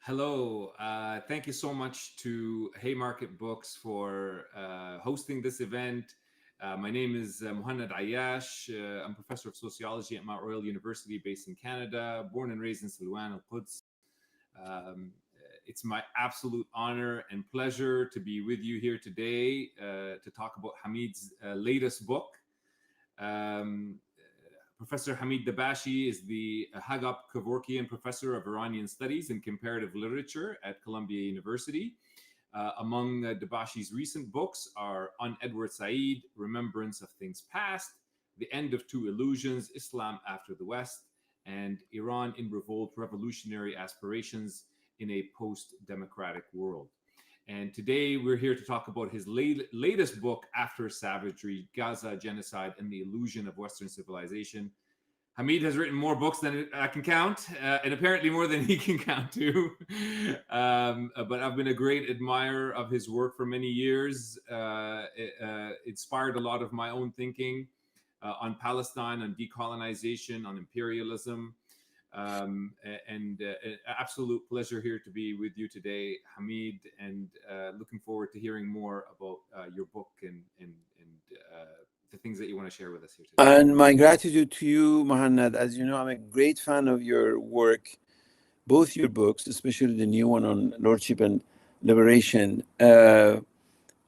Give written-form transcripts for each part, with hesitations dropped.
Hello. Thank you so much to Haymarket Books for hosting this event. My name is Muhannad Ayyash. I'm professor of sociology at Mount Royal University based in Canada, born and raised in Silwan, Al-Quds. Um, it's my absolute honor and pleasure to be with you here today to talk about Hamid's latest book. Um, Professor Hamid Dabashi is the Hagop Kevorkian Professor of Iranian Studies and Comparative Literature at Columbia University. Among Dabashi's recent books are On Edward Said, Remembrance of Things Past, The End of Two Illusions, Islam After the West, and Iran in Revolt, Revolutionary Aspirations in a Post-Democratic World. And today we're here to talk about his latest book, After Savagery, Gaza, Genocide, and the Illusion of Western Civilization. Hamid has written more books than I can count, and apparently more than he can count too. But I've been a great admirer of his work for many years. It inspired a lot of my own thinking on Palestine, on decolonization, on imperialism. And absolute pleasure here to be with you today, Hamid, and looking forward to hearing more about your book and the things that you want to share with us here today. And my gratitude to you, Muhannad. As you know, I'm a great fan of your work, both your books, especially the new one on Lordship and Liberation. As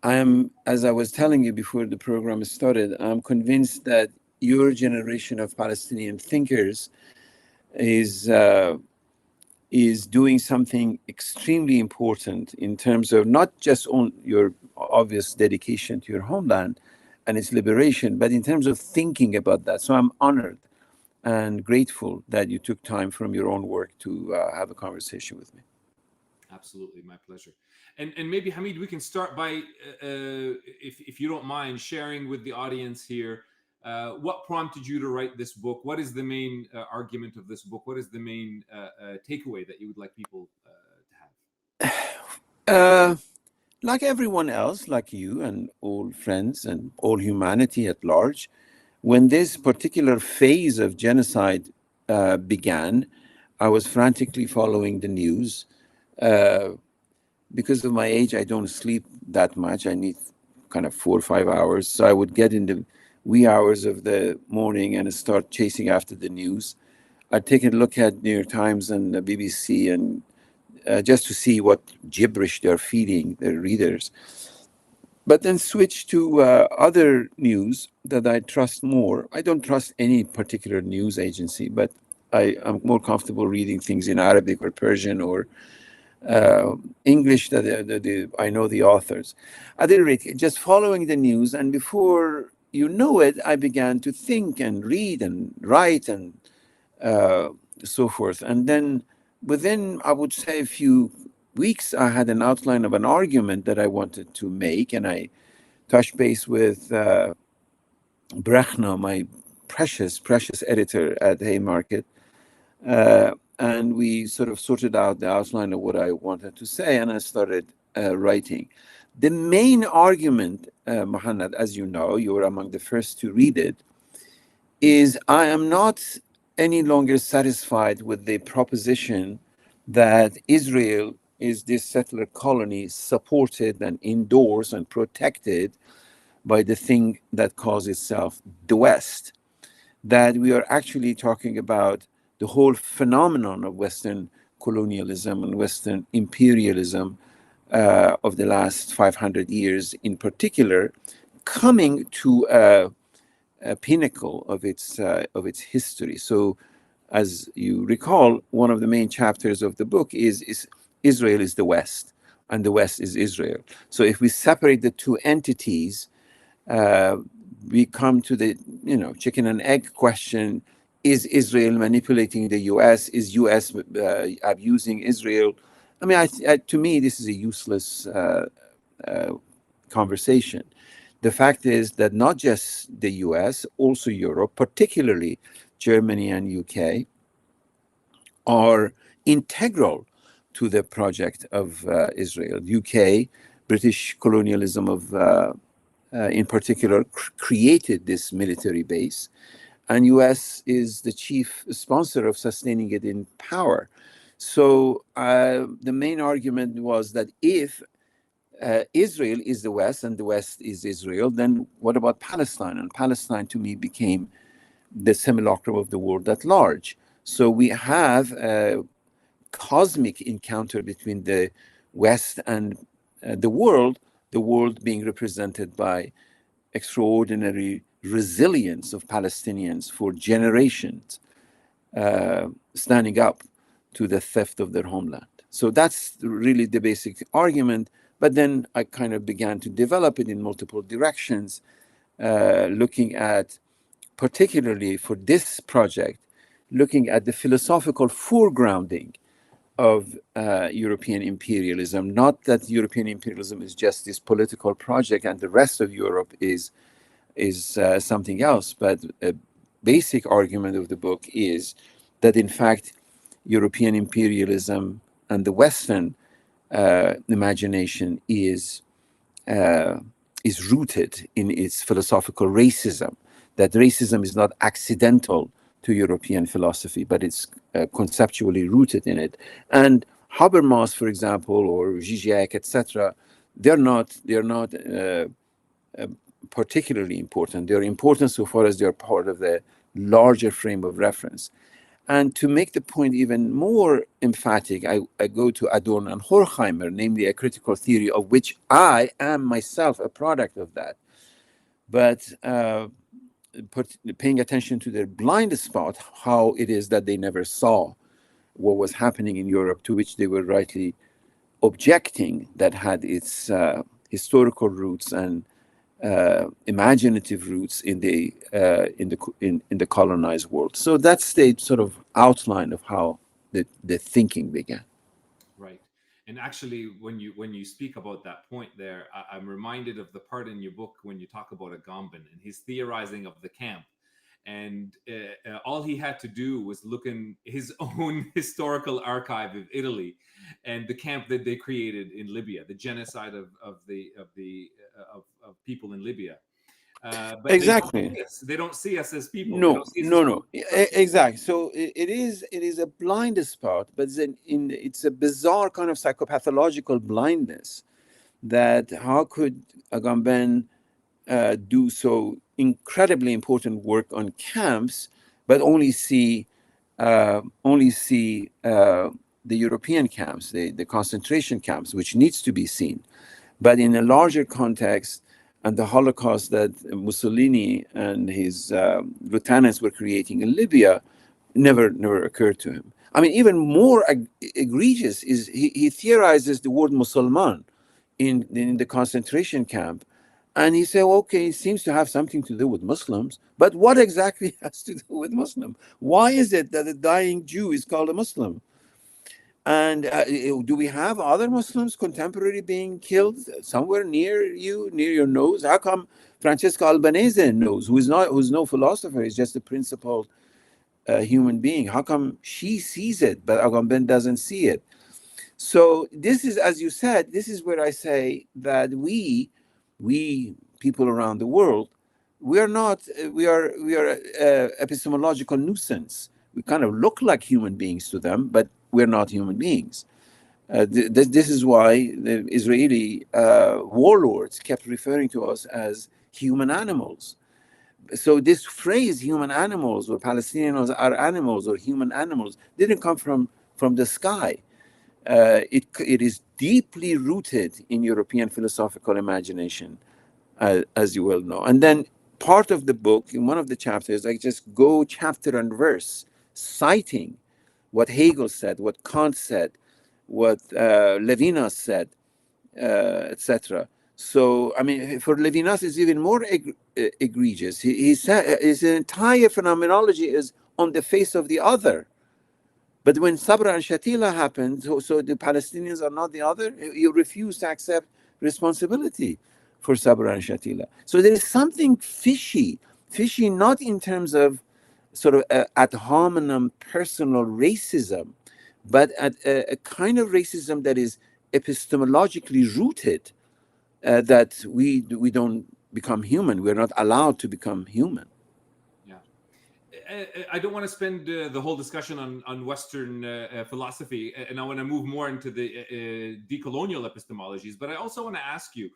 I was telling you before the program started, I'm convinced that your generation of Palestinian thinkers is doing something extremely important in terms of not just on your obvious dedication to your homeland and its liberation, but in terms of thinking about that. So I'm honored and grateful that you took time from your own work to have a conversation with me. Absolutely, my pleasure. And maybe Hamid, we can start by, if you don't mind, sharing with the audience here what prompted you to write this book. What is the main argument of this book? What is the main takeaway that you would like people to have? Like everyone else, like you and all friends and all humanity at large, when this particular phase of genocide began, I was frantically following the news. Because of my age, I don't sleep that much. I need kind of 4 or 5 hours. So I would get in the wee hours of the morning and start chasing after the news. I'd take a look at New York Times and the BBC and just to see what gibberish they're feeding their readers. But then switch to other news that I trust more. I don't trust any particular news agency, but I'm more comfortable reading things in Arabic or Persian or English that I know the authors. At any rate, just following the news, and before you know it, I began to think and read and write and so forth. And then within, I would say, a few weeks, I had an outline of an argument that I wanted to make, and I touched base with Brechna, my precious editor at Haymarket, and we sort of sorted out the outline of what I wanted to say, and I started writing. The main argument, Muhannad, as you know, you were among the first to read it, is I am not any longer satisfied with the proposition that Israel is this settler colony supported and endorsed and protected by the thing that calls itself the West. That we are actually talking about the whole phenomenon of Western colonialism and Western imperialism of the last 500 years in particular, coming to a pinnacle of its history. So, as you recall, one of the main chapters of the book is Israel is the West, and the West is Israel. So, if we separate the two entities, we come to the chicken and egg question: is Israel manipulating the U.S.? Is U.S. abusing Israel? I mean, to me, this is a useless conversation. The fact is that not just the US, also Europe, particularly Germany and UK, are integral to the project of Israel. UK, British colonialism in particular, created this military base, and US is the chief sponsor of sustaining it in power. So the main argument was that if Israel is the West and the West is Israel, then what about Palestine? And Palestine to me became the simulacrum of the world at large. So we have a cosmic encounter between the West and the world being represented by extraordinary resilience of Palestinians for generations, standing up to the theft of their homeland. So that's really the basic argument. But then I kind of began to develop it in multiple directions, looking at, particularly for this project, looking at the philosophical foregrounding of European imperialism. Not that European imperialism is just this political project and the rest of Europe is something else, but a basic argument of the book is that in fact European imperialism and the Western imagination is rooted in its philosophical racism, that racism is not accidental to European philosophy, but it's conceptually rooted in it. And Habermas, for example, or Zizek, etc., they're not particularly important. They're important so far as they're part of the larger frame of reference. And to make the point even more emphatic, I go to Adorno and Horkheimer, namely a critical theory of which I am myself a product of that. But paying attention to their blind spot, how it is that they never saw what was happening in Europe, to which they were rightly objecting, that had its historical roots and imaginative roots in the colonized world. So that's the sort of outline of how the thinking began. Right. And actually, when you speak about that point there, I'm reminded of the part in your book when you talk about Agamben and his theorizing of the camp. And all he had to do was look in his own historical archive of Italy and the camp that they created in Libya, the genocide of people in Libya. But Exactly. they don't see us as people. They No, don't see us no. as Exactly. So it is a blind spot, but it's a bizarre kind of psychopathological blindness. That how could Agamben do so incredibly important work on camps, but only see the European camps, the concentration camps, which needs to be seen, but in a larger context, and the Holocaust that Mussolini and his lieutenants were creating in Libya never occurred to him. I mean, even more egregious is he theorizes the word Musulman in the concentration camp. And he said, okay, it seems to have something to do with Muslims, but what exactly has to do with Muslim? Why is it that a dying Jew is called a Muslim? And do we have other Muslims contemporary being killed somewhere near you, near your nose? How come Francesca Albanese knows, who's no philosopher, is just a principled human being? How come she sees it, but Agamben doesn't see it? So this is, as you said, this is where I say that we people around the world, we are epistemological nuisance. We kind of look like human beings to them, but we're not human beings. This is why the Israeli warlords kept referring to us as human animals. So this phrase, human animals, or Palestinians are animals, or human animals, didn't come from the sky. It is deeply rooted in European philosophical imagination, as you well know. And then part of the book, in one of the chapters, I just go chapter and verse, citing what Hegel said, what Kant said, what Levinas said, etc. So, I mean, for Levinas, it's even more egregious. He said his entire phenomenology is on the face of the other. But when Sabra and Shatila happened, so the Palestinians are not the other, you refuse to accept responsibility for Sabra and Shatila. So there is something fishy not in terms of sort of ad hominem personal racism, but at a kind of racism that is epistemologically rooted, that we don't become human. We're not allowed to become human. Yeah. I don't want to spend the whole discussion on Western philosophy, and I want to move more into the decolonial epistemologies. But I also want to ask you,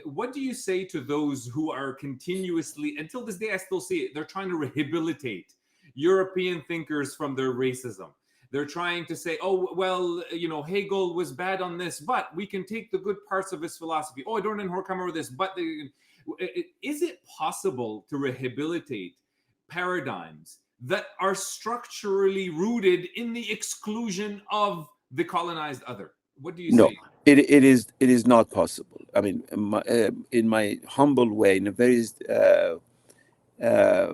what do you say to those who are continuously, until this day, I still see it, they're trying to rehabilitate European thinkers from their racism? They're trying to say, oh, well, Hegel was bad on this, but we can take the good parts of his philosophy. Oh, I don't know Horkheimer this, but is it possible to rehabilitate paradigms that are structurally rooted in the exclusion of the colonized other? What do you No, say? it is not possible. I mean, in my humble way, in a very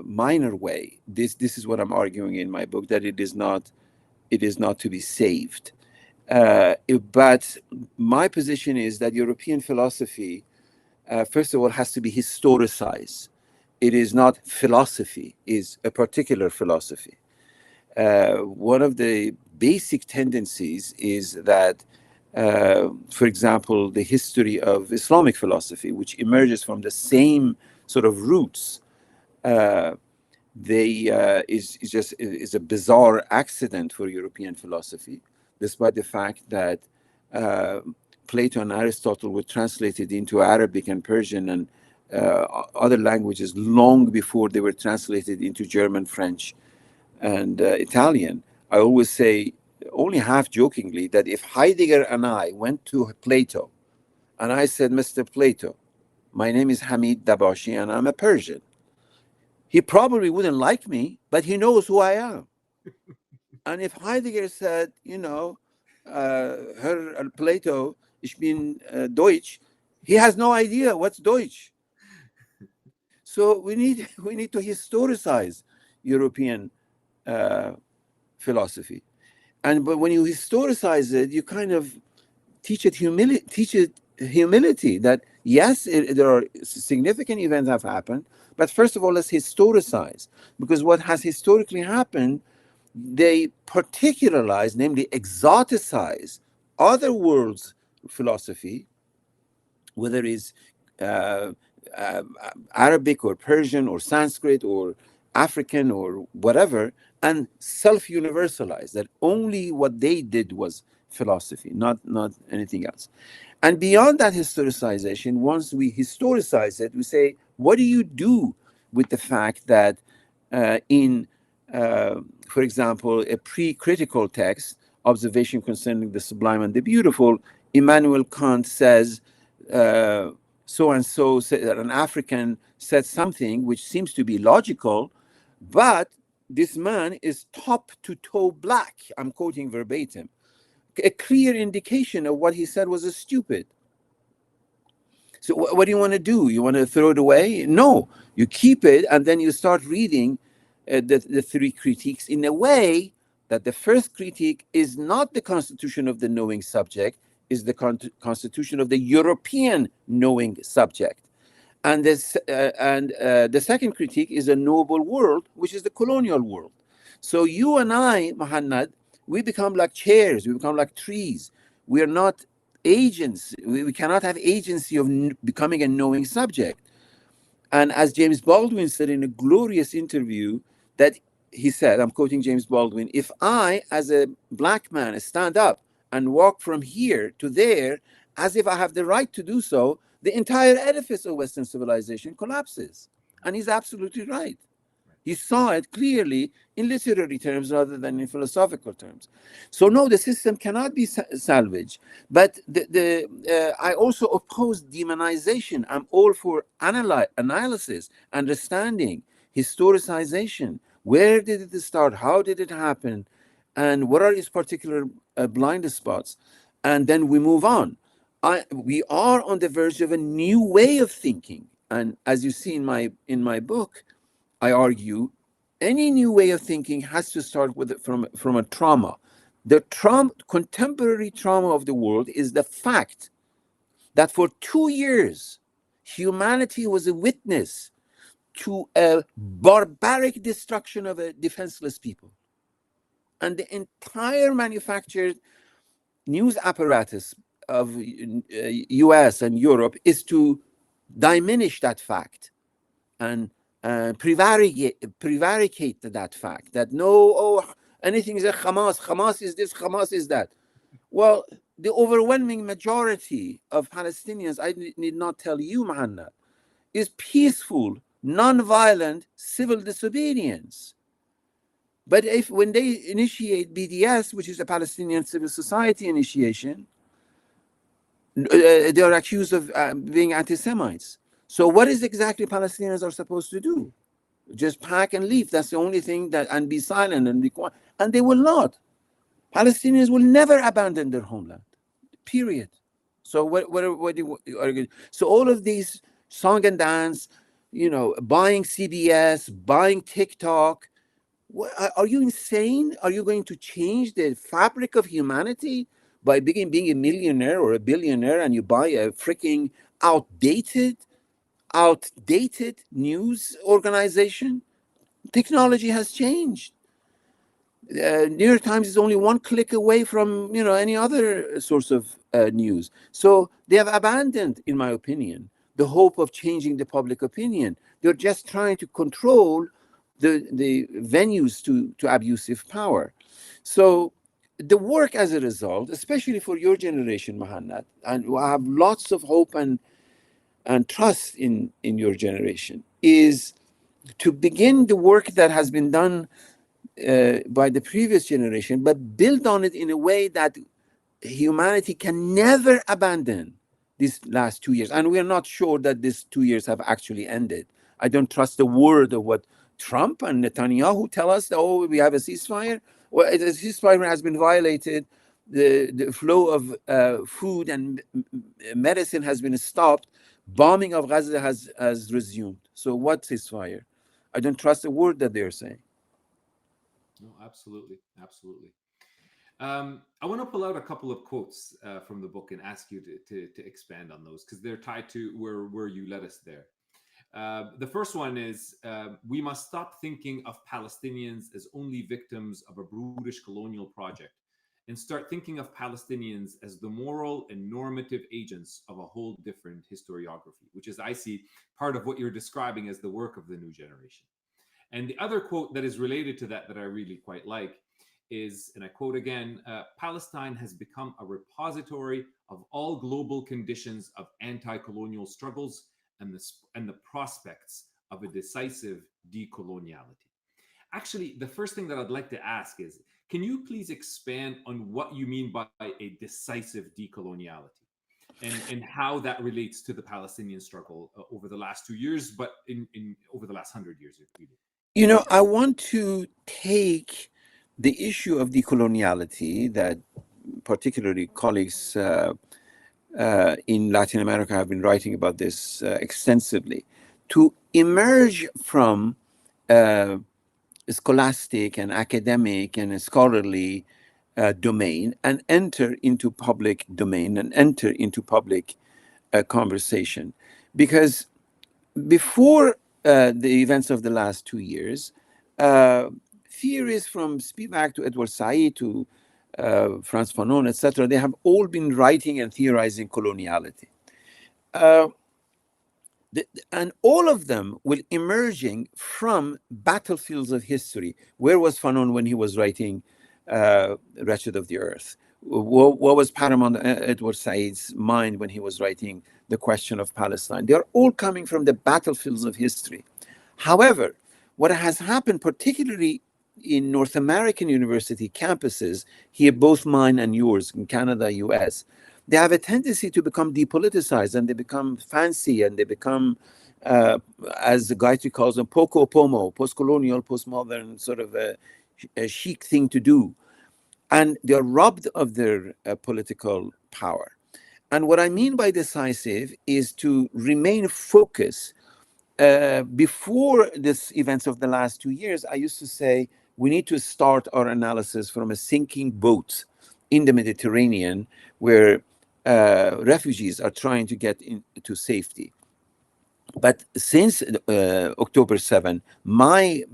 minor way, this is what I'm arguing in my book, that it is not to be saved. But my position is that European philosophy, first of all, has to be historicized. It is not philosophy, is a particular philosophy. One of the basic tendencies is that, for example, the history of Islamic philosophy, which emerges from the same sort of roots, is a bizarre accident for European philosophy, despite the fact that Plato and Aristotle were translated into Arabic and Persian and other languages long before they were translated into German, French, and Italian. I always say, only half jokingly, that if Heidegger and I went to Plato and I said, Mr. Plato, my name is Hamid Dabashi and I'm a Persian, he probably wouldn't like me, but he knows who I am. And if Heidegger said, Herr Plato, ich bin Deutsch, he has no idea what's Deutsch. So we need to historicize European philosophy, but when you historicize it, you kind of teach it humility. That yes, there are significant events have happened, but first of all, let's historicize, because what has historically happened, they particularize, namely exoticize other worlds' philosophy, whether it's Arabic or Persian or Sanskrit or African or whatever, and self-universalize that only what they did was philosophy, not anything else. And beyond that historicization, once we historicize it, we say, what do you do with the fact that for example, a pre-critical text, Observation Concerning the Sublime and the Beautiful, Immanuel Kant says, so-and-so said that an African said something which seems to be logical, but this man is top to toe black. I'm quoting verbatim. A clear indication of what he said was stupid. So what do you want to do? You want to throw it away? No, you keep it, and then you start reading the three critiques in a way that the first critique is not the constitution of the knowing subject, is the constitution of the European knowing subject. And the second critique is a knowable world, which is the colonial world. So you and I, Muhannad, we become like chairs, we become like trees. We are not agents. We cannot have agency of becoming a knowing subject. And as James Baldwin said in a glorious interview, that he said, I'm quoting James Baldwin, if I, as a black man, stand up and walk from here to there as if I have the right to do so, the entire edifice of Western civilization collapses. And he's absolutely right. He saw it clearly in literary terms rather than in philosophical terms. So no, the system cannot be salvaged. But I also oppose demonization. I'm all for analysis, understanding, historicization. Where did it start? How did it happen? And what are its particular blind spots? And then we move on. We are on the verge of a new way of thinking. And as you see in my book, I argue any new way of thinking has to start from a trauma. The contemporary trauma of the world is the fact that for 2 years, humanity was a witness to a barbaric destruction of a defenseless people. And the entire manufactured news apparatus of US and Europe is to diminish that fact and prevaricate that fact that no, oh, anything is a Hamas is this, Hamas is that. Well, the overwhelming majority of Palestinians, I need not tell you, Muhannad, is peaceful, non-violent civil disobedience. But when they initiate BDS, which is a Palestinian civil society initiation, they are accused of being anti-Semites. So what is exactly Palestinians are supposed to do? Just pack and leave. That's the only thing and be silent and be quiet. And they will not. Palestinians will never abandon their homeland. Period. So so all of these song and dance, buying CBS, buying TikTok. Are you insane? Are you going to change the fabric of humanity by being a millionaire or a billionaire and you buy a freaking outdated news organization? Technology has changed. New York Times is only one click away from any other source of news. So they have abandoned, in my opinion, the hope of changing the public opinion. They're just trying to control the venues to abusive power. So the work as a result, especially for your generation, Muhannad, and I have lots of hope and trust in your generation, is to begin the work that has been done by the previous generation, but build on it in a way that humanity can never abandon these last 2 years. And we are not sure that these 2 years have actually ended. I don't trust the word of what Trump and Netanyahu tell us, oh, we have a ceasefire. Well, the ceasefire has been violated. The flow of food and medicine has been stopped. Bombing of Gaza has resumed. So what ceasefire? I don't trust the word that they're saying. No, absolutely. Absolutely. I want to pull out a couple of quotes from the book and ask you to expand on those because they're tied to where you led us there. The first one is, we must stop thinking of Palestinians as only victims of a brutish colonial project and start thinking of Palestinians as the moral and normative agents of a whole different historiography, which is, I see, part of what you're describing as the work of the new generation. And the other quote that is related to that I really quite like is, and I quote again, Palestine has become a repository of all global conditions of anti-colonial struggles and the prospects of a decisive decoloniality. Actually, the first thing that I'd like to ask is, can you please expand on what you mean by a decisive decoloniality and how that relates to the Palestinian struggle over the last 2 years, but in over the last 100 years, really? I want to take the issue of decoloniality that particularly colleagues in Latin America have been writing about this extensively, to emerge from scholastic and academic and scholarly domain and enter into public domain and enter into public conversation. Because before the events of the last 2 years, theories from Spivak to Edward Said to Frantz Fanon, etc., they have all been writing and theorizing coloniality. And all of them will emerging from battlefields of history. Where was Fanon when he was writing Wretched of the Earth? What was paramount Edward Said's mind when he was writing The Question of Palestine? They are all coming from the battlefields of history. However, what has happened, particularly in North American university campuses, here both mine and yours, in Canada, US, they have a tendency to become depoliticized and they become fancy and they become, as Gayatri calls them, poco pomo, post-colonial, postmodern, sort of a chic thing to do. And they're robbed of their political power. And what I mean by decisive is to remain focused. Before these events of the last 2 years, I used to say, we need to start our analysis from a sinking boat in the Mediterranean where refugees are trying to get into safety. But since October 7, my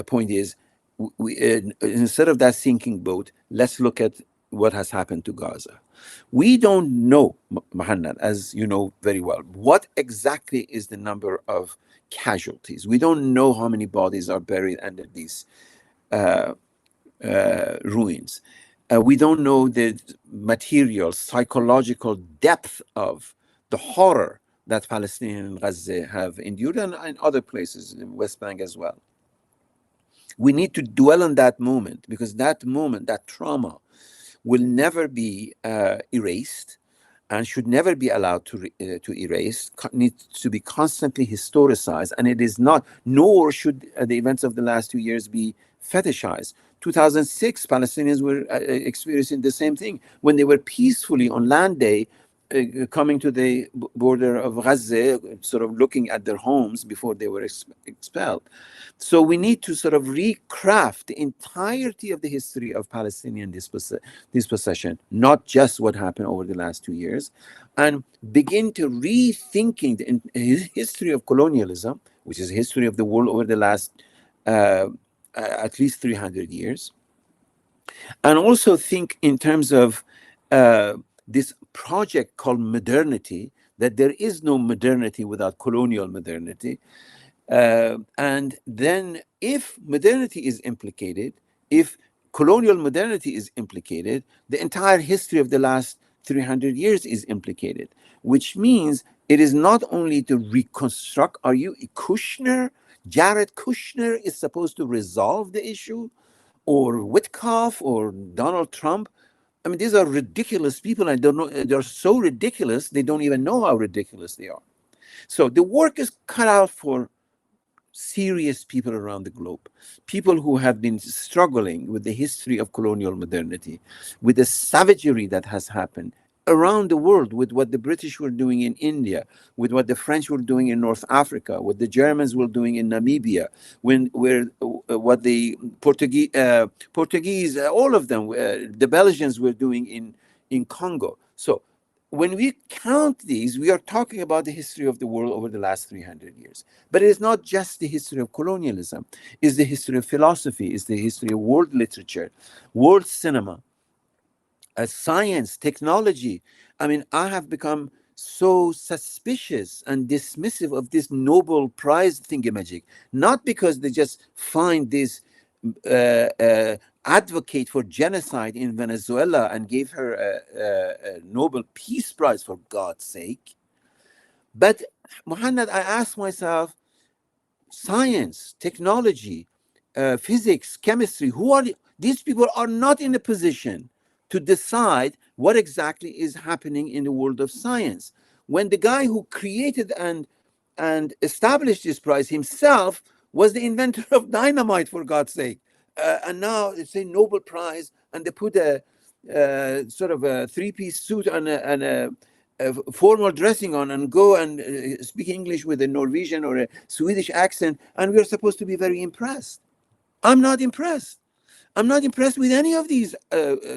point is, instead of that sinking boat, let's look at what has happened to Gaza. We don't know, Muhannad, as you know very well, what exactly is the number of casualties. We don't know how many bodies are buried under these uh, ruins. We don't know the material, psychological depth of the horror that Palestinians in Gaza have endured, and other places in West Bank as well. We need to dwell on that moment, because that moment, that trauma, will never be erased and should never be allowed to erase, needs to be constantly historicized, and it is not, nor should the events of the last 2 years be fetishized. 2006, Palestinians were experiencing the same thing when they were peacefully on land day coming to the border of Gaza, sort of looking at their homes before they were expelled. So we need to sort of recraft the entirety of the history of Palestinian dispossession, not just what happened over the last 2 years, and begin to rethinking the history of colonialism, which is a history of the world over the last at least 300 years. And also think in terms of this project called modernity, that there is no modernity without colonial modernity. And then if modernity is implicated, if colonial modernity is implicated, the entire history of the last 300 years is implicated, which means it is not only to reconstruct. Are you Kushner? Jared Kushner is supposed to resolve the issue, or Witkoff, or Donald Trump. I mean, these are ridiculous people. I don't know. They're so ridiculous, they don't even know how ridiculous they are. So the work is cut out for serious people around the globe, people who have been struggling with the history of colonial modernity, with the savagery that has happened around the world, with what the British were doing in India, with what the French were doing in North Africa, what the Germans were doing in Namibia, what the Portuguese, all of them, the Belgians were doing in Congo. So when we count these, we are talking about the history of the world over the last 300 years. But it is not just the history of colonialism. It's the history of philosophy. It's the history of world literature, world cinema, science, technology. I mean, I have become so suspicious and dismissive of this Nobel Prize thingamajig, not because they just find this advocate for genocide in Venezuela and gave her a Nobel Peace Prize, for God's sake. But Muhannad, I asked myself, science, technology, physics, chemistry, who are these people? Are not in a position to decide what exactly is happening in the world of science, when the guy who created and established this prize himself was the inventor of dynamite, for God's sake. And now it's a Nobel Prize, and they put a sort of a three-piece suit and a formal dressing on, and go and speak English with a Norwegian or a Swedish accent, and we're supposed to be very impressed. I'm not impressed. I'm not impressed with any of these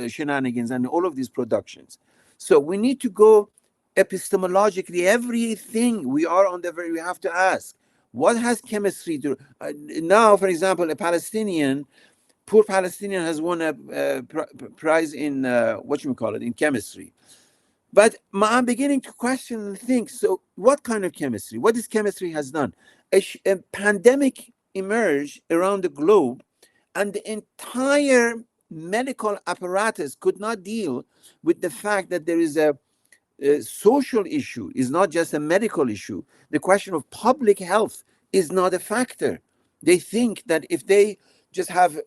shenanigans and all of these productions. So we need to go epistemologically. Everything we are on the very, we have to ask, what has chemistry to now? For example, a Palestinian, poor Palestinian, has won a prize in in chemistry. But I'm beginning to question and think, so what kind of chemistry? What this chemistry has done? A pandemic emerged around the globe, and the entire medical apparatus could not deal with the fact that there is a social issue, is not just a medical issue. The question of public health is not a factor. They think that if they just have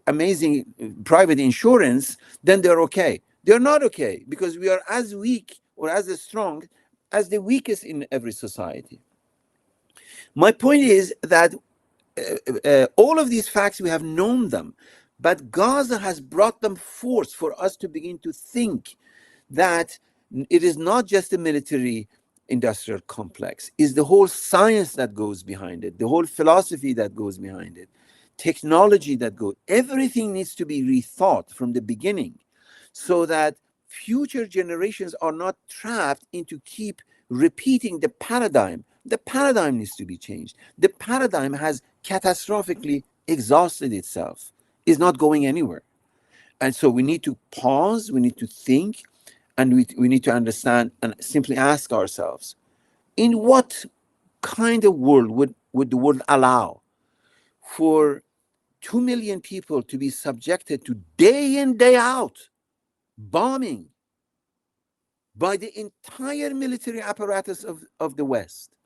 amazing private insurance, then they're okay. They're not okay, because we are as weak or as strong as the weakest in every society. My point is that all of these facts, we have known them, but Gaza has brought them forth for us to begin to think that it is not just a military industrial complex, it's the whole science that goes behind it, the whole philosophy that goes behind it, technology that goes, everything needs to be rethought from the beginning, so that future generations are not trapped into keep repeating the paradigm. The paradigm needs to be changed. The paradigm has catastrophically exhausted itself, is not going anywhere. And so we need to pause, we need to think, And we need to understand and simply ask ourselves, in what kind of world would the world allow for 2 million people to be subjected to day in, day out bombing by the entire military apparatus of the West?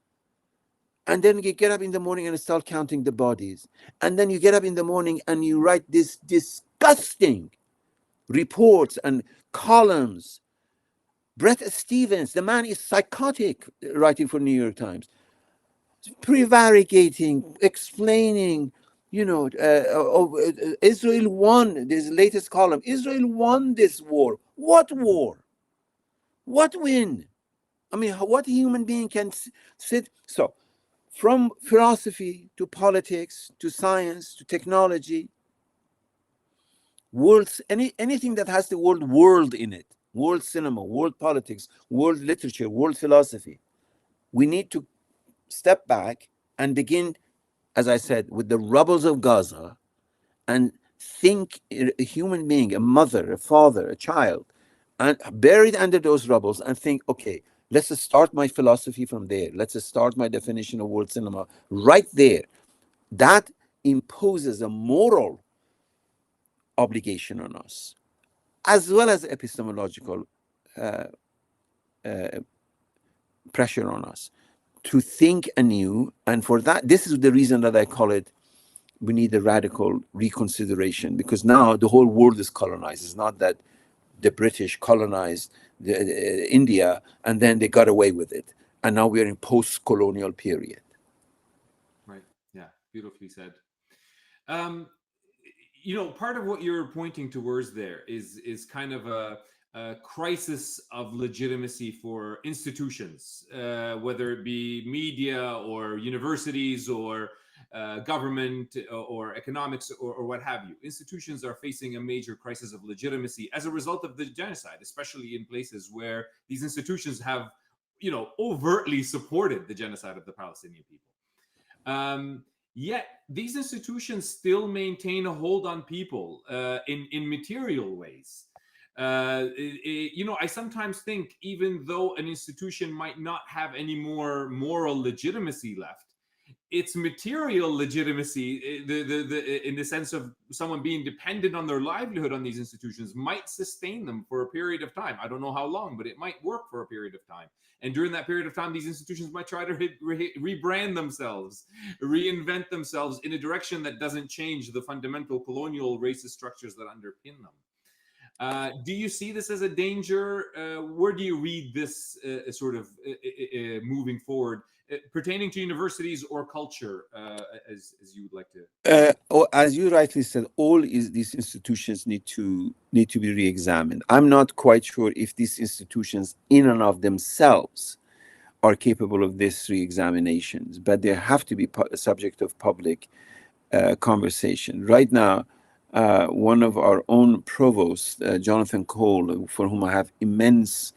And then you get up in the morning and start counting the bodies. And then you get up in the morning and you write this disgusting reports and columns. Bret Stephens, the man is psychotic, writing for New York Times, prevaricating, explaining, Israel won, this latest column, Israel won this war. What war? What win? I mean, what human being can sit? So, from philosophy to politics to science to technology, anything that has the word world in it, world cinema, world politics, world literature, world philosophy, we need to step back and begin, as I said, with the rubbles of Gaza, and think a human being, a mother, a father, a child, and buried under those rubbles, and think, okay, let's start my philosophy from there. Let's start my definition of world cinema right there. That imposes a moral obligation on us, as well as epistemological pressure on us to think anew. And for that, this is the reason that I call it, we need a radical reconsideration, because now the whole world is colonized. It's not that the British colonized India and then they got away with it, and now we're in post-colonial period. Right. Yeah. Beautifully said. Part of what you're pointing towards there is kind of a crisis of legitimacy for institutions, whether it be media or universities or government or economics or what have you. Institutions are facing a major crisis of legitimacy as a result of the genocide, especially in places where these institutions have, overtly supported the genocide of the Palestinian people. Yet these institutions still maintain a hold on people in material ways. I sometimes think, even though an institution might not have any more moral legitimacy left, its material legitimacy, in the sense of someone being dependent on their livelihood on these institutions, might sustain them for a period of time. I don't know how long, but it might work for a period of time. And during that period of time, these institutions might try to rebrand themselves, reinvent themselves in a direction that doesn't change the fundamental colonial racist structures that underpin them. Do you see this as a danger? Where do you read this sort of moving forward, pertaining to universities or culture, as you would like to? As you rightly said, these institutions need to be re-examined. I'm not quite sure if these institutions, in and of themselves, are capable of this re-examinations, but they have to be a subject of public conversation. Right now, one of our own provosts, Jonathan Cole, for whom I have immense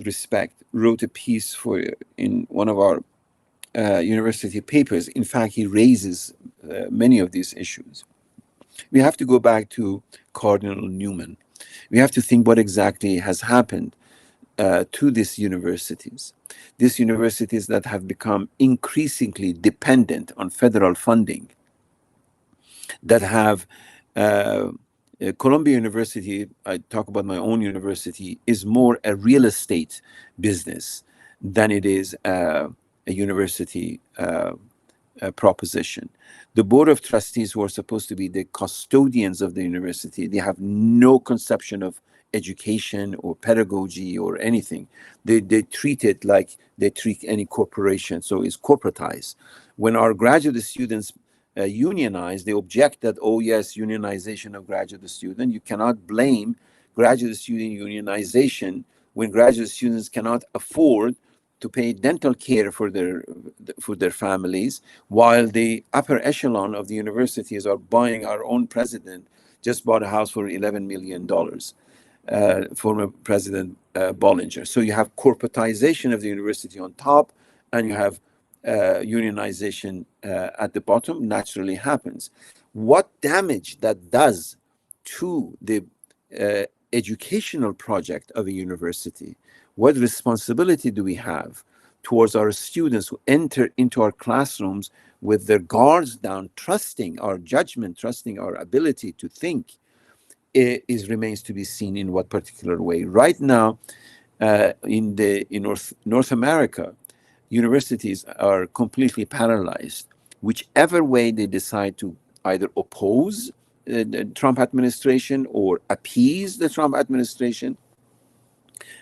respect, wrote a piece in one of our university papers. In fact, he raises many of these issues. We have to go back to Cardinal Newman. We have to think what exactly has happened to these universities that have become increasingly dependent on federal funding, that have Columbia University, I talk about my own university, is more a real estate business than it is a university proposition. The board of trustees, who are supposed to be the custodians of the university, they have no conception of education or pedagogy or anything. They treat it like they treat any corporation, so it's corporatized. When our graduate students unionize, they object that, oh yes, unionization of graduate student. You cannot blame graduate student unionization when graduate students cannot afford to pay dental care for their families, while the upper echelon of the universities are buying. Our own president just bought a house for $11 million, former President Bollinger. So you have corporatization of the university on top, and you have unionization at the bottom. Naturally happens. What damage that does to the educational project of a university, what responsibility do we have towards our students who enter into our classrooms with their guards down, trusting our judgment, trusting our ability to think, remains to be seen in what particular way. Right now, in North America, universities are completely paralyzed. Whichever way they decide to either oppose the Trump administration or appease the Trump administration,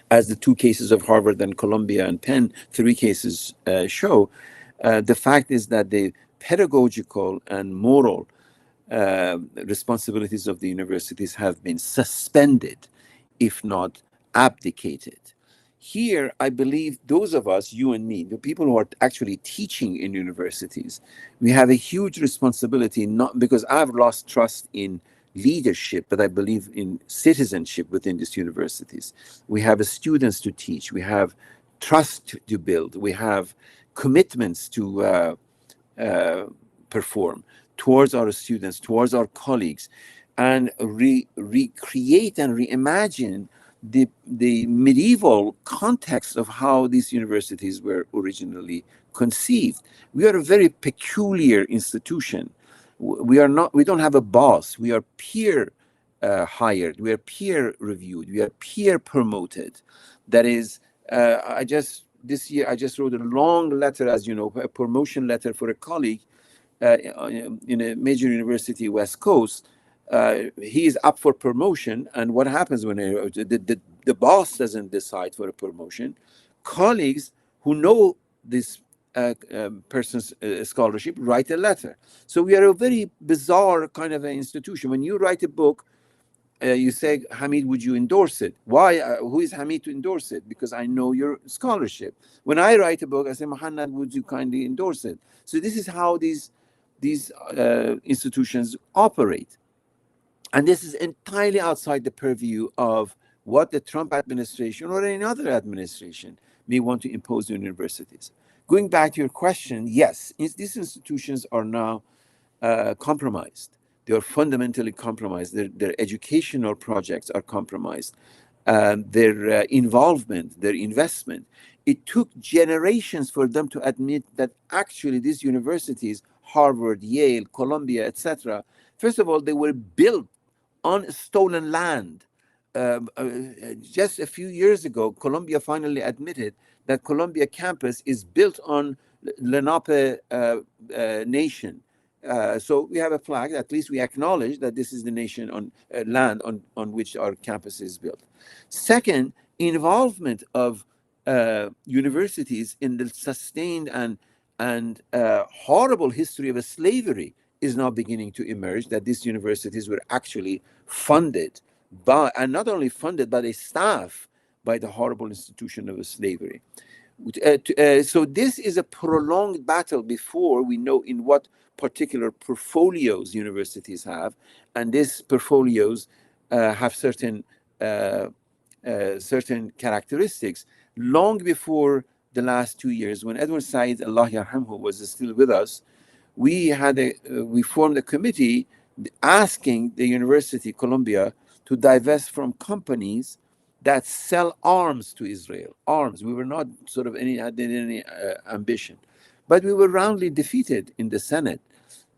as the two cases of Harvard and Columbia and Penn, three cases show, the fact is that the pedagogical and moral responsibilities of the universities have been suspended, if not abdicated. Here, I believe those of us, you and me, the people who are actually teaching in universities, we have a huge responsibility, not because I've lost trust in leadership, but I believe in citizenship within these universities. We have students to teach, we have trust to build, we have commitments to perform towards our students, towards our colleagues, and recreate and reimagine the medieval context of how these universities were originally conceived. We are a very peculiar institution. We don't have a boss. We are peer hired. We are peer reviewed. We are peer promoted. That is, this year I just wrote a long letter, as you know, a promotion letter for a colleague in a major university West Coast. He is up for promotion, and what happens when the boss doesn't decide for a promotion? Colleagues who know this person's scholarship write a letter. So we are a very bizarre kind of an institution. When you write a book, you say, Hamid, would you endorse it? Why? Who is Hamid to endorse it? Because I know your scholarship. When I write a book, I say, Muhannad, would you kindly endorse it? So this is how these institutions operate. And this is entirely outside the purview of what the Trump administration or any other administration may want to impose on universities. Going back to your question, yes, these institutions are now compromised. They are fundamentally compromised. Their educational projects are compromised. Their involvement, their investment. It took generations for them to admit that actually these universities, Harvard, Yale, Columbia, etc., first of all, they were built on stolen land. Just a few years ago, Columbia finally admitted that Columbia campus is built on Lenape Nation. So we have a flag. At least we acknowledge that this is the nation on land on which our campus is built. Second, involvement of universities in the sustained and horrible history of slavery is now beginning to emerge, that these universities were actually funded by, and not only funded, but a staff by the horrible institution of slavery. So this is a prolonged battle before we know in what particular portfolios universities have, and these portfolios have certain characteristics. Long before the last 2 years, when Edward Said, Allah yarhamhu, was still with us, we formed a committee asking the University of Columbia to divest from companies that sell arms to Israel. Arms. We were not had any ambition, but we were roundly defeated in the Senate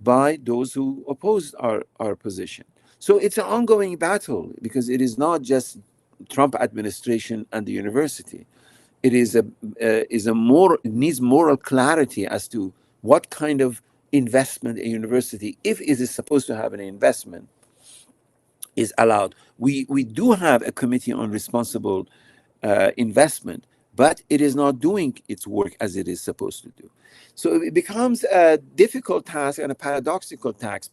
by those who opposed our position. So it's an ongoing battle, because it is not just Trump administration and the university. It is it needs moral clarity as to what kind of investment a university, if it is supposed to have an investment, is allowed. We do have a committee on responsible investment, but it is not doing its work as it is supposed to do. So it becomes a difficult task and a paradoxical task,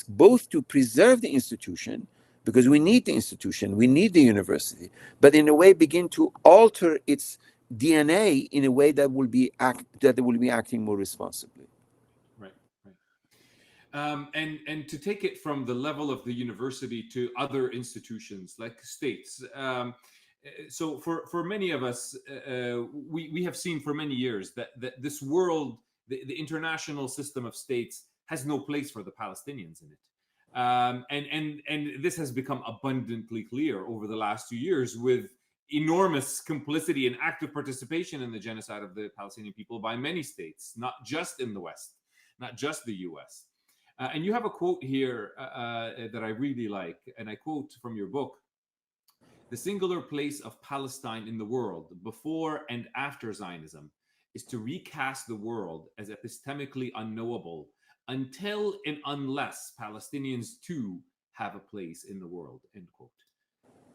both to preserve the institution, because we need the institution, we need the university, but in a way begin to alter its DNA in a way that will be acting more responsibly. Right. And to take it from the level of the university to other institutions like states. So for many of us, we have seen for many years that this world, the international system of states, has no place for the Palestinians in it. And this has become abundantly clear over the last 2 years with enormous complicity and active participation in the genocide of the Palestinian people by many states, not just in the West, not just the US. And you have a quote here that I really like, and I quote from your book: "The singular place of Palestine in the world, before and after Zionism, is to recast the world as epistemically unknowable until and unless Palestinians too have a place in the world." End quote.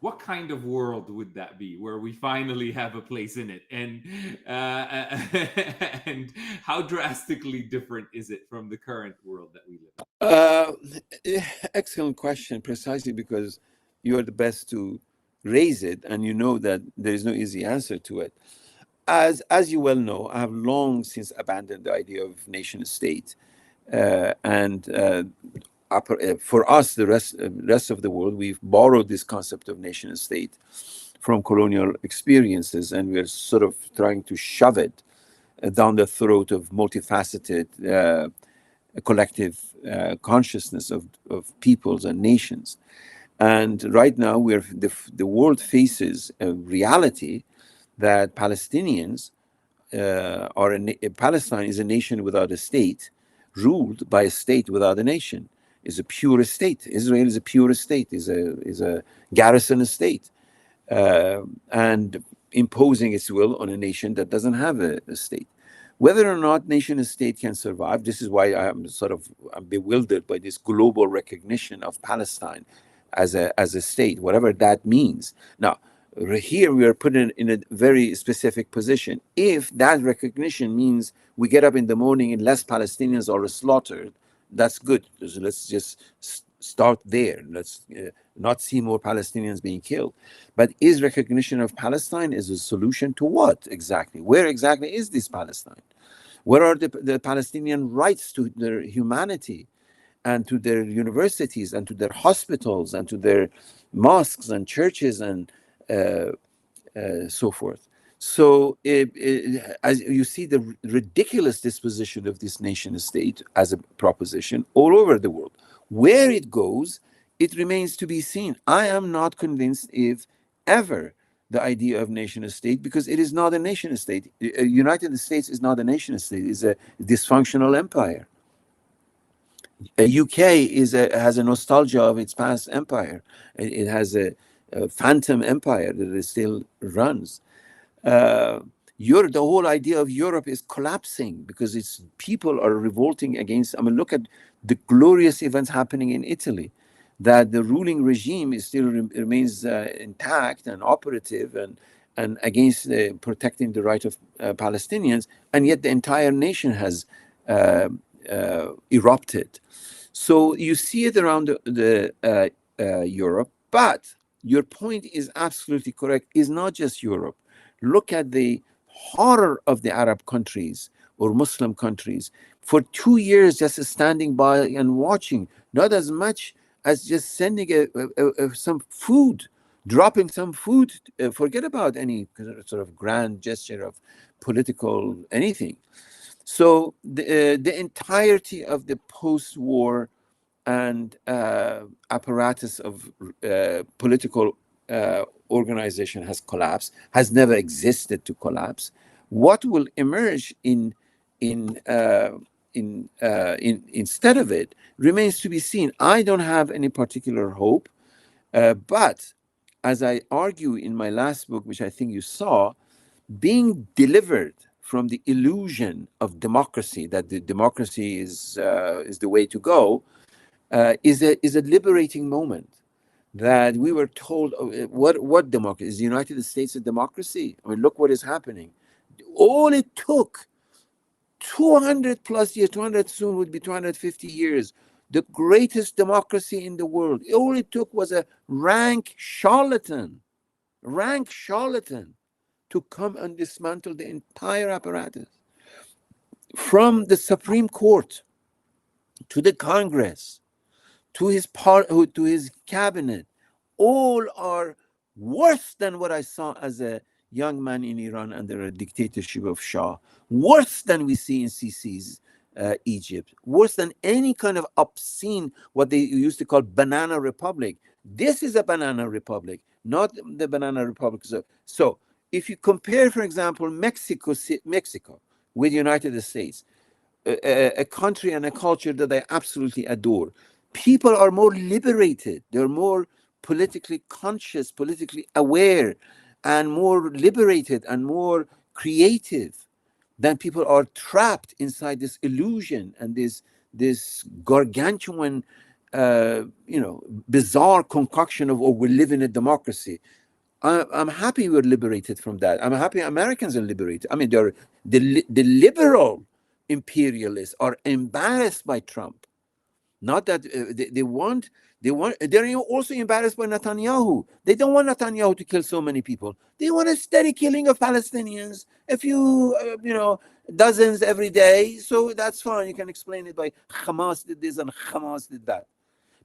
What kind of world would that be, where we finally have a place in it, and how drastically different is it from the current world that we live Excellent question, precisely because you are the best to raise it, and you know that there is no easy answer to it. As you well know, I have long since abandoned the idea of nation state, and for us, the rest of the world, we've borrowed this concept of nation state from colonial experiences, and we're sort of trying to shove it down the throat of multifaceted collective consciousness of peoples and nations. And right now, the world faces a reality that Palestinians Palestine is a nation without a state, ruled by a state without a nation. Is a pure state. Israel is a pure state. Is a garrison state, and imposing its will on a nation that doesn't have a state. Whether or not nation state can survive, this is why I'm bewildered by this global recognition of Palestine as a state, whatever that means. Now, here we are put in a very specific position. If that recognition means we get up in the morning and less Palestinians are slaughtered, that's good. So let's just start there. Let's not see more Palestinians being killed. But is recognition of Palestine is a solution to what exactly? Where exactly is this Palestine? Where are the Palestinian rights to their humanity and to their universities and to their hospitals and to their mosques and churches and so forth? So as you see, the ridiculous disposition of this nation state as a proposition all over the world. Where it goes, it remains to be seen. I am not convinced if ever the idea of nation state, because it is not a nation state. United States is not a nation state. It's a dysfunctional empire. UK has a nostalgia of its past empire. It has a phantom empire that it still runs. The whole idea of Europe is collapsing because its people are revolting against. I mean, look at the glorious events happening in Italy, that the ruling regime still remains intact and operative and against protecting the right of Palestinians, and yet the entire nation has erupted. So you see it around Europe, but your point is absolutely correct. It's not just Europe. Look at the horror of the Arab countries or Muslim countries. For 2 years, just standing by and watching, not as much as just sending some food, dropping some food. Forget about any sort of grand gesture of political anything. So the entirety of the post-war and apparatus of political organization has collapsed, has never existed to collapse. What will emerge instead of it remains to be seen. I don't have any particular hope, but as I argue in my last book, which I think you saw, being delivered from the illusion of democracy, that the democracy is the way to go, is a liberating moment. That we were told, what democracy? Is the United States a democracy? I mean, look what is happening. All it took, 200 plus years, 200 soon would be 250 years, the greatest democracy in the world. All it took was a rank charlatan to come and dismantle the entire apparatus. From the Supreme Court to the Congress, to his cabinet, all are worse than what I saw as a young man in Iran under a dictatorship of Shah, worse than we see in Sisi's Egypt, worse than any kind of obscene, what they used to call banana republic. This is a banana republic, not the banana republic. So if you compare, for example, Mexico with United States, a country and a culture that I absolutely adore, people are more liberated. They're more politically conscious, politically aware, and more liberated and more creative than people are trapped inside this illusion and this gargantuan, bizarre concoction of, oh, we live in a democracy. I'm happy we're liberated from that. I'm happy Americans are liberated. I mean, the liberal imperialists are embarrassed by Trump. Not that they're also embarrassed by Netanyahu. They don't want Netanyahu to kill so many people. They want a steady killing of Palestinians, a few, dozens every day. So that's fine. You can explain it by Hamas did this and Hamas did that,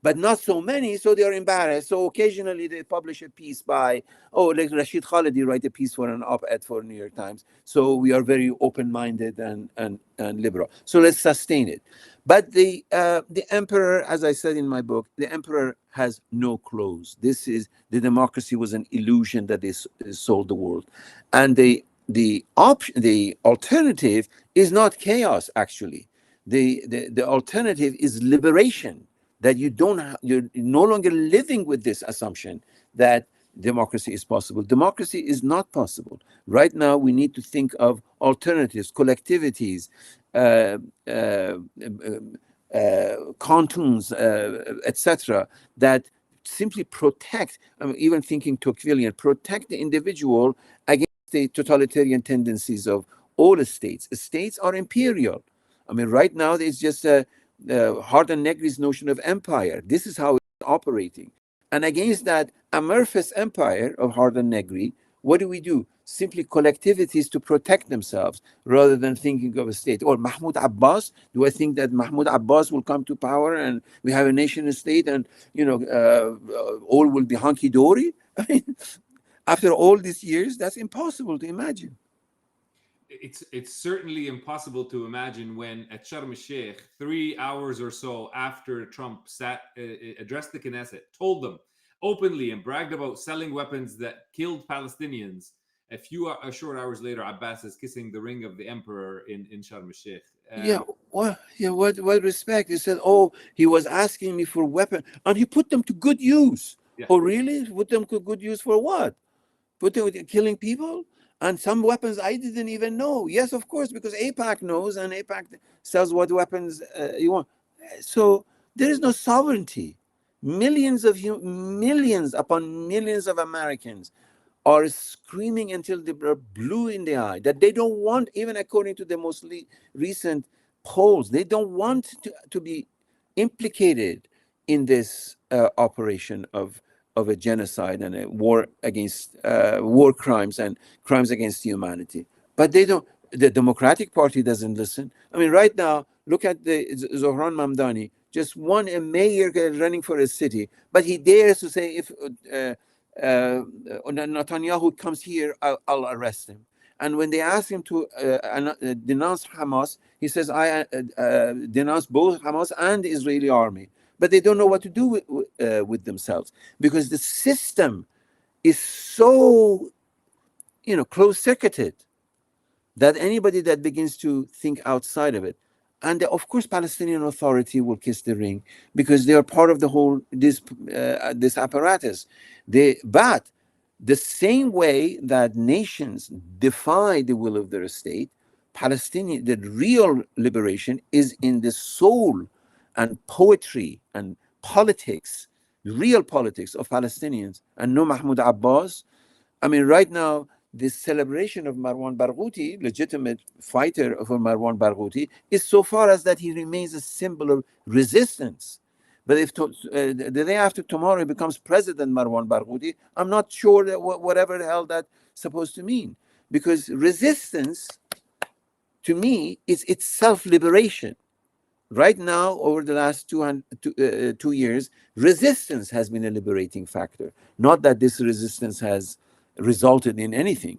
but not so many, so they are embarrassed. So occasionally they publish a piece by, like Rashid Khalidi write a piece for an op-ed for New York Times. So we are very open-minded and liberal. So let's sustain it. But the emperor, as I said in my book, the emperor has no clothes. The democracy was an illusion that they sold the world, and the alternative is not chaos. Actually, the alternative is liberation. That you're no longer living with this assumption that democracy is possible. Democracy is not possible. Right now, we need to think of alternatives, collectivities, cantons, etc., that simply protect, even thinking Tocquevillian, protect the individual against the totalitarian tendencies of all states. States are imperial. I mean, right now, there's just Hardan Negri's notion of empire. This is how it's operating. And against that amorphous empire of Hardan Negri, what do? Simply collectivities to protect themselves rather than thinking of a state. Or Mahmoud Abbas, do I think that Mahmoud Abbas will come to power and we have a nation state and, all will be hunky-dory? I mean, after all these years, that's impossible to imagine. It's certainly impossible to imagine when at Sharm el-Sheikh, 3 hours or so after Trump addressed the Knesset, told them openly and bragged about selling weapons that killed Palestinians. A few short hours later, Abbas is kissing the ring of the emperor in Sharm el-Sheikh. What respect? He said, he was asking me for weapons, and he put them to good use. Yeah. Oh, really? Put them to good use for what? Put them with killing people? And some weapons I didn't even know. Yes, of course, because AIPAC knows, and AIPAC sells what weapons you want. So there is no sovereignty. Millions upon millions of Americans are screaming until they are blue in the eye that they don't want, even according to the most recent polls, they don't want to be implicated in this operation of a genocide and a war against war crimes and crimes against humanity. But they don't. The Democratic Party doesn't listen. I mean, right now, look at the Zohran Mamdani, just won a mayor running for a city, but he dares to say, if Netanyahu comes here, I'll arrest him. And when they ask him to denounce Hamas, he says, I denounce both Hamas and the Israeli army. But they don't know what to do with themselves, because the system is so, close-circuited that anybody that begins to think outside of it, and of course, Palestinian Authority will kiss the ring because they are part of the whole this apparatus. But the same way that nations defy the will of their state, the real liberation is in the soul and poetry and politics, real politics of Palestinians, and no Mahmoud Abbas. I mean, right now, this celebration of Marwan Barghouti, legitimate fighter for Marwan Barghouti, is so far as that he remains a symbol of resistance. But if the day after tomorrow he becomes President Marwan Barghouti, I'm not sure that whatever the hell that's supposed to mean. Because resistance, to me, is itself liberation. Right now, over the last 2 years, resistance has been a liberating factor. Not that this resistance has resulted in anything.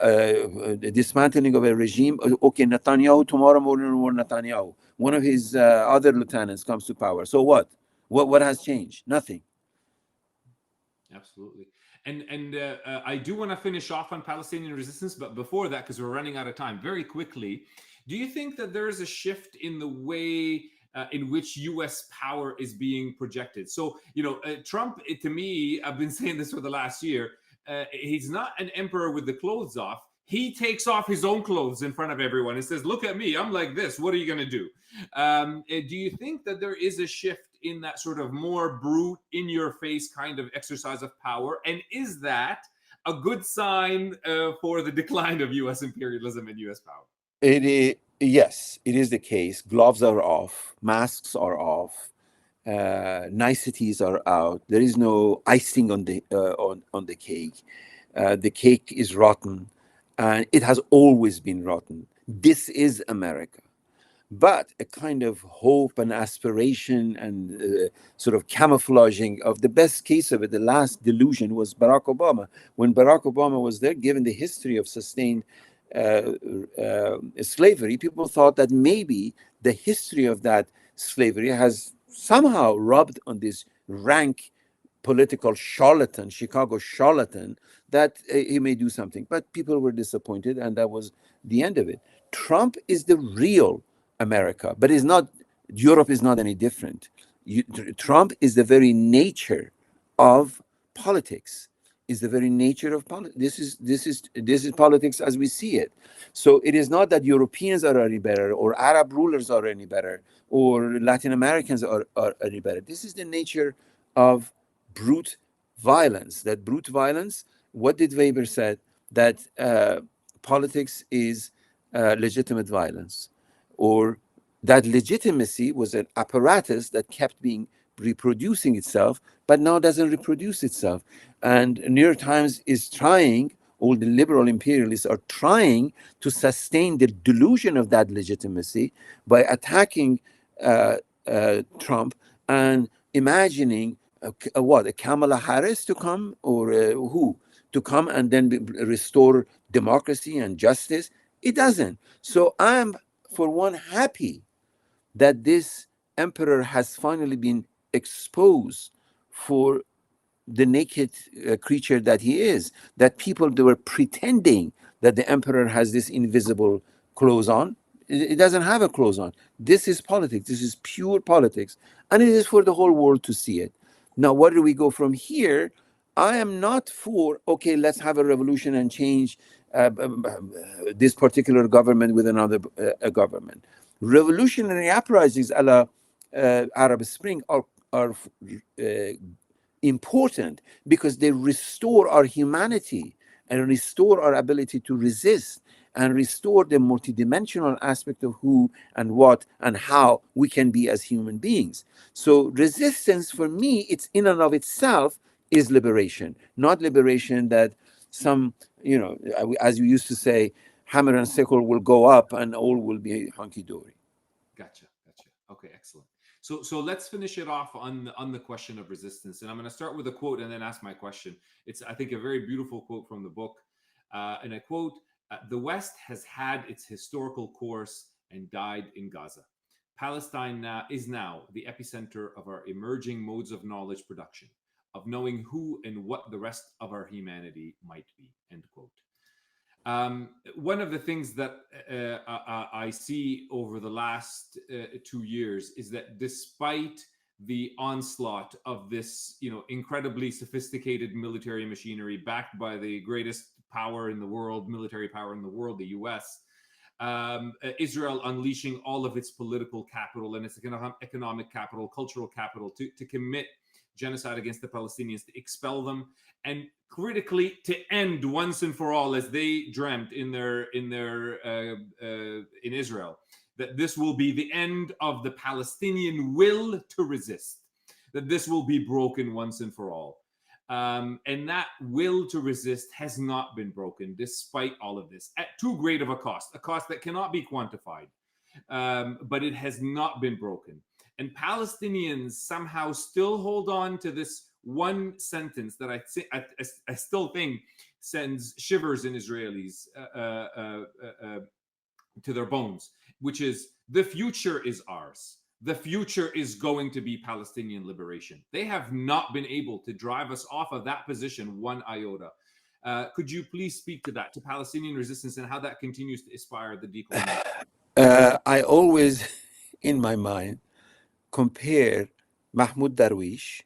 dismantling of a regime. Okay, Netanyahu, tomorrow morning more Netanyahu. One of his other lieutenants comes to power. So what? What has changed? Nothing. Absolutely. And I do want to finish off on Palestinian resistance, but before that, because we're running out of time, very quickly, do you think that there is a shift in the way in which U.S. power is being projected? So, Trump, to me, I've been saying this for the last year, he's not an emperor with the clothes off. He takes off his own clothes in front of everyone and says, look at me, I'm like this. What are you going to do? Do you think that there is a shift in that sort of more brute, in your face kind of exercise of power? And is that a good sign for the decline of U.S. imperialism and U.S. power? Yes, it is the case. Gloves are off, masks are off, niceties are out. There is no icing on the cake. The cake is rotten, and it has always been rotten. This is America. But a kind of hope and aspiration and sort of camouflaging of the best case of it, the last delusion was Barack Obama. When Barack Obama was there, given the history of sustained slavery, people thought that maybe the history of that slavery has somehow rubbed on this rank political charlatan, Chicago charlatan, that he may do something. But people were disappointed, and that was the end of it. Trump is the real America, but is not. Europe is not any different. Trump is the very nature of politics. Is the very nature of politics. This is politics as we see it. So it is not that Europeans are any better, or Arab rulers are any better, or Latin Americans are any better. This is the nature of brute violence. That brute violence. What did Weber said? That politics is legitimate violence, or that legitimacy was an apparatus that kept being reproducing itself, but now doesn't reproduce itself. And New York Times is trying, all the liberal imperialists are trying to sustain the delusion of that legitimacy by attacking Trump and imagining a Kamala Harris to come, or who to come and then restore democracy and justice. It doesn't. So I'm, for one, happy that this emperor has finally been exposed for the naked creature that he is. That people, they were pretending that the emperor has this invisible clothes on. It doesn't have a clothes on. This is politics. This is pure politics. And it is for the whole world to see it. Now, where do we go from here? I am not for, okay, let's have a revolution and change this particular government with another government. Revolutionary uprisings a la Arab Spring are important because they restore our humanity and restore our ability to resist and restore the multidimensional aspect of who and what and how we can be as human beings. So resistance, for me, it's in and of itself is liberation, not liberation that some, as you used to say, hammer and sickle will go up and all will be hunky-dory. Gotcha. Okay, excellent. So let's finish it off on the question of resistance. And I'm going to start with a quote and then ask my question. It's, I think, a very beautiful quote from the book. And I quote, "The West has had its historical course and died in Gaza. Palestine is now the epicenter of our emerging modes of knowledge production, of knowing who and what the rest of our humanity might be." End quote. One of the things that I see over the last 2 years is that despite the onslaught of this, incredibly sophisticated military machinery backed by the greatest power in the world, military power in the world, the U.S., Israel unleashing all of its political capital and its economic capital, cultural capital to commit genocide against the Palestinians, to expel them, and critically to end once and for all, as they dreamt in Israel, that this will be the end of the Palestinian will to resist, that this will be broken once and for all. And that will to resist has not been broken despite all of this, at too great of a cost that cannot be quantified. But it has not been broken. And Palestinians somehow still hold on to this one sentence that I still think sends shivers in Israelis to their bones, which is the future is ours. The future is going to be Palestinian liberation. They have not been able to drive us off of that position one iota. Could you please speak to that, to Palestinian resistance and how that continues to inspire the decolonization? I always, in my mind, compare Mahmoud Darwish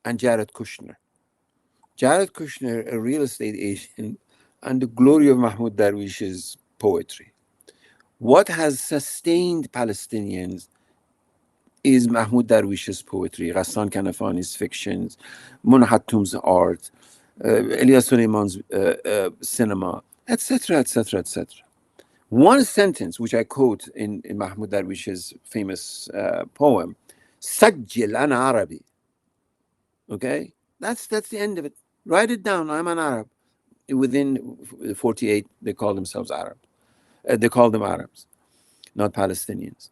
and Jared Kushner. Jared Kushner, a real estate agent, and the glory of Mahmoud Darwish's poetry. What has sustained Palestinians is Mahmoud Darwish's poetry, Ghassan Kanafani's fictions, Mona Hattum's art, Elias Suleiman's cinema, etc., etc., etc. One sentence, which I quote in Mahmoud Darwish's famous poem, "Sajjil ana Arabi." Okay, that's the end of it. Write it down. I'm an Arab. Within 48, they call themselves Arab. They call them Arabs, not Palestinians.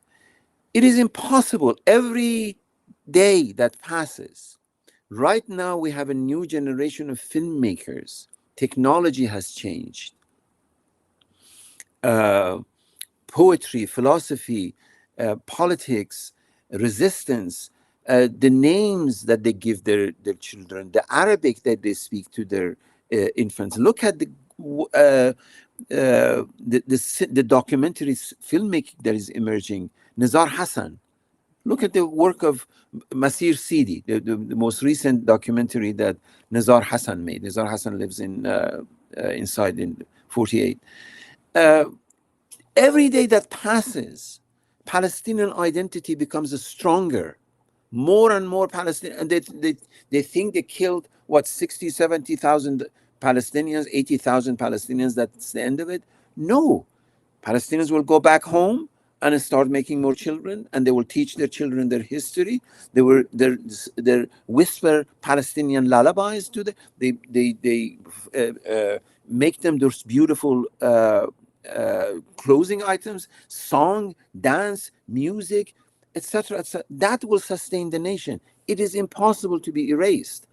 It is impossible. Every day that passes, right now we have a new generation of filmmakers. Technology has changed. Poetry, philosophy, politics, resistance, the names that they give their children, the Arabic that they speak to their infants. Look at the documentary filmmaking that is emerging. Nizar Hassan. Look at the work of Masir Sidi, the most recent documentary that Nizar Hassan made. Nizar Hassan lives inside in 48. Every day that passes, Palestinian identity becomes stronger. More and more Palestinians, and they think they killed, 60, 70,000 Palestinians, 80,000 Palestinians, that's the end of it? No. Palestinians will go back home and start making more children, and they will teach their children their history. They whisper Palestinian lullabies to them. They make them those beautiful clothing items, song, dance, music, etc., etc. That will sustain the nation. It is impossible to be erased.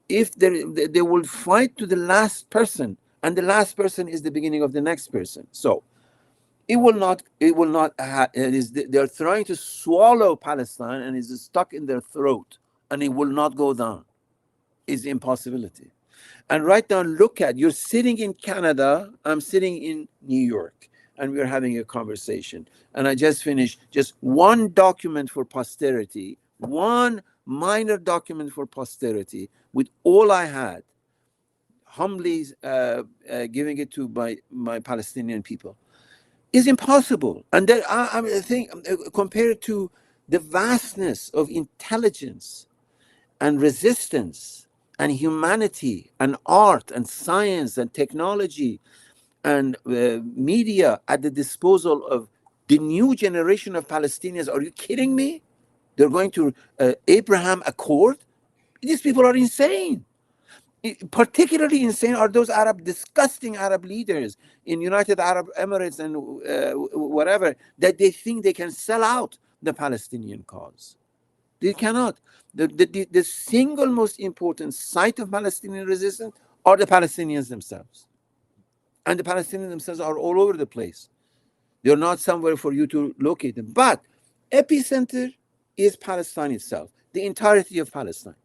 If they will fight to the last person, and the last person is the beginning of the next person. So it will not. They're trying to swallow Palestine, and it's stuck in their throat, and it will not go down. It's impossibility. And right now, look at, you're sitting in Canada, I'm sitting in New York, and we're having a conversation. And I just finished just one document for posterity, one minor document for posterity, with all I had, humbly giving it to my Palestinian people. Is impossible. And there, I think, compared to the vastness of intelligence and resistance and humanity and art and science and technology and media at the disposal of the new generation of Palestinians. Are you kidding me? They're going to Abraham Accord? These people are insane. Particularly insane are those disgusting Arab leaders in United Arab Emirates and whatever, that they think they can sell out the Palestinian cause. They cannot. The single most important site of Palestinian resistance are the Palestinians themselves. And the Palestinians themselves are all over the place. They're not somewhere for you to locate them. But epicenter is Palestine itself, the entirety of Palestine.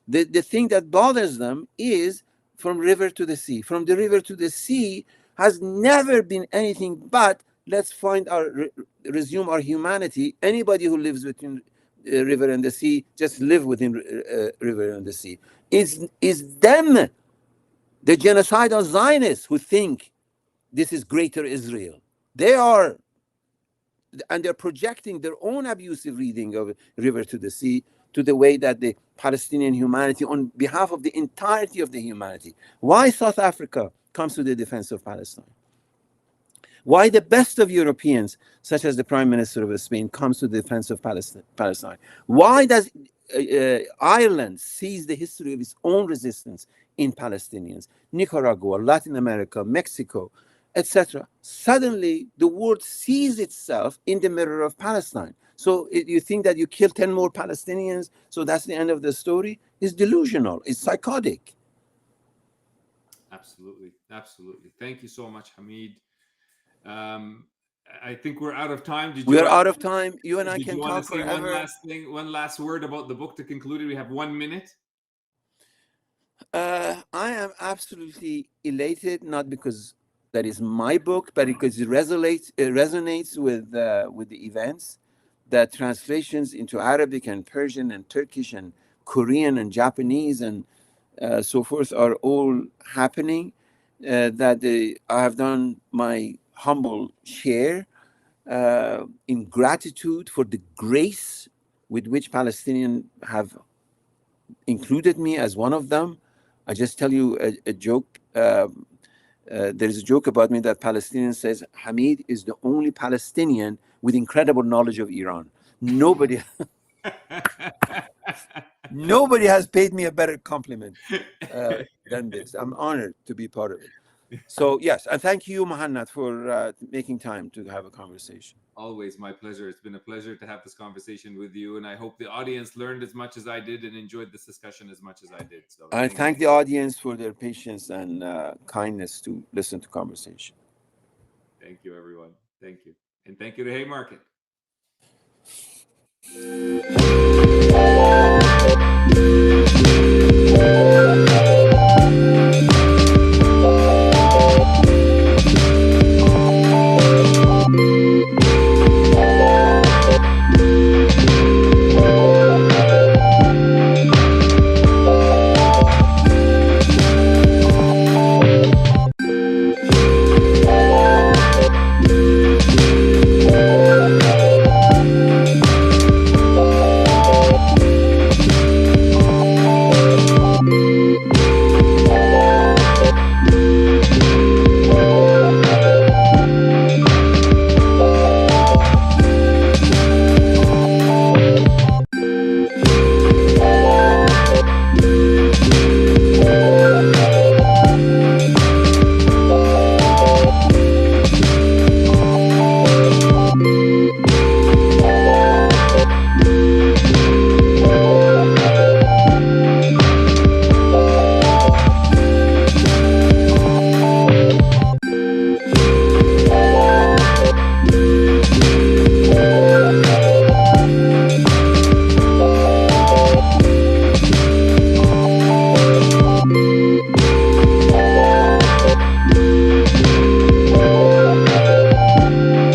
The thing that bothers them is from river to the sea. From the river to the sea has never been anything but let's resume our humanity. Anybody who lives between the river and the sea just live within river and the sea. Is them, the genocidal Zionists, who think this is greater Israel. They are, and they're projecting their own abusive reading of river to the sea to the way that the Palestinian humanity, on behalf of the entirety of the humanity. Why South Africa comes to the defense of Palestine? Why the best of Europeans, such as the Prime Minister of Spain, comes to the defense of Palestine? Why does Ireland sees the history of its own resistance in Palestinians? Nicaragua, Latin America, Mexico, etc. Suddenly, the world sees itself in the mirror of Palestine. So you think that you kill 10 more Palestinians, so that's the end of the story? It's delusional. It's psychotic. Absolutely. Absolutely. Thank you so much, Hamid. Um, I think we're out of time. We are out of time. You and I Did can you want to talk say one forever. last thing, one last word about the book to conclude it? We have 1 minute. I am absolutely elated, not because that is my book, but because it resonates with the events. That translations into Arabic and Persian and Turkish and Korean and Japanese and so forth are all happening. I have done my humble share in gratitude for the grace with which Palestinians have included me as one of them. I just tell you a joke. There is a joke about me that Palestinian says Hamid is the only Palestinian with incredible knowledge of Iran. Nobody has paid me a better compliment than this. I'm honored to be part of it. So yes, and thank you, Muhannad, for making time to have a conversation. Always my pleasure. It's been a pleasure to have this conversation with you, and I hope the audience learned as much as I did and enjoyed this discussion as much as I did. So I thank the audience for their patience and kindness to listen to conversation. Thank you, everyone. Thank you. And thank you to Haymarket.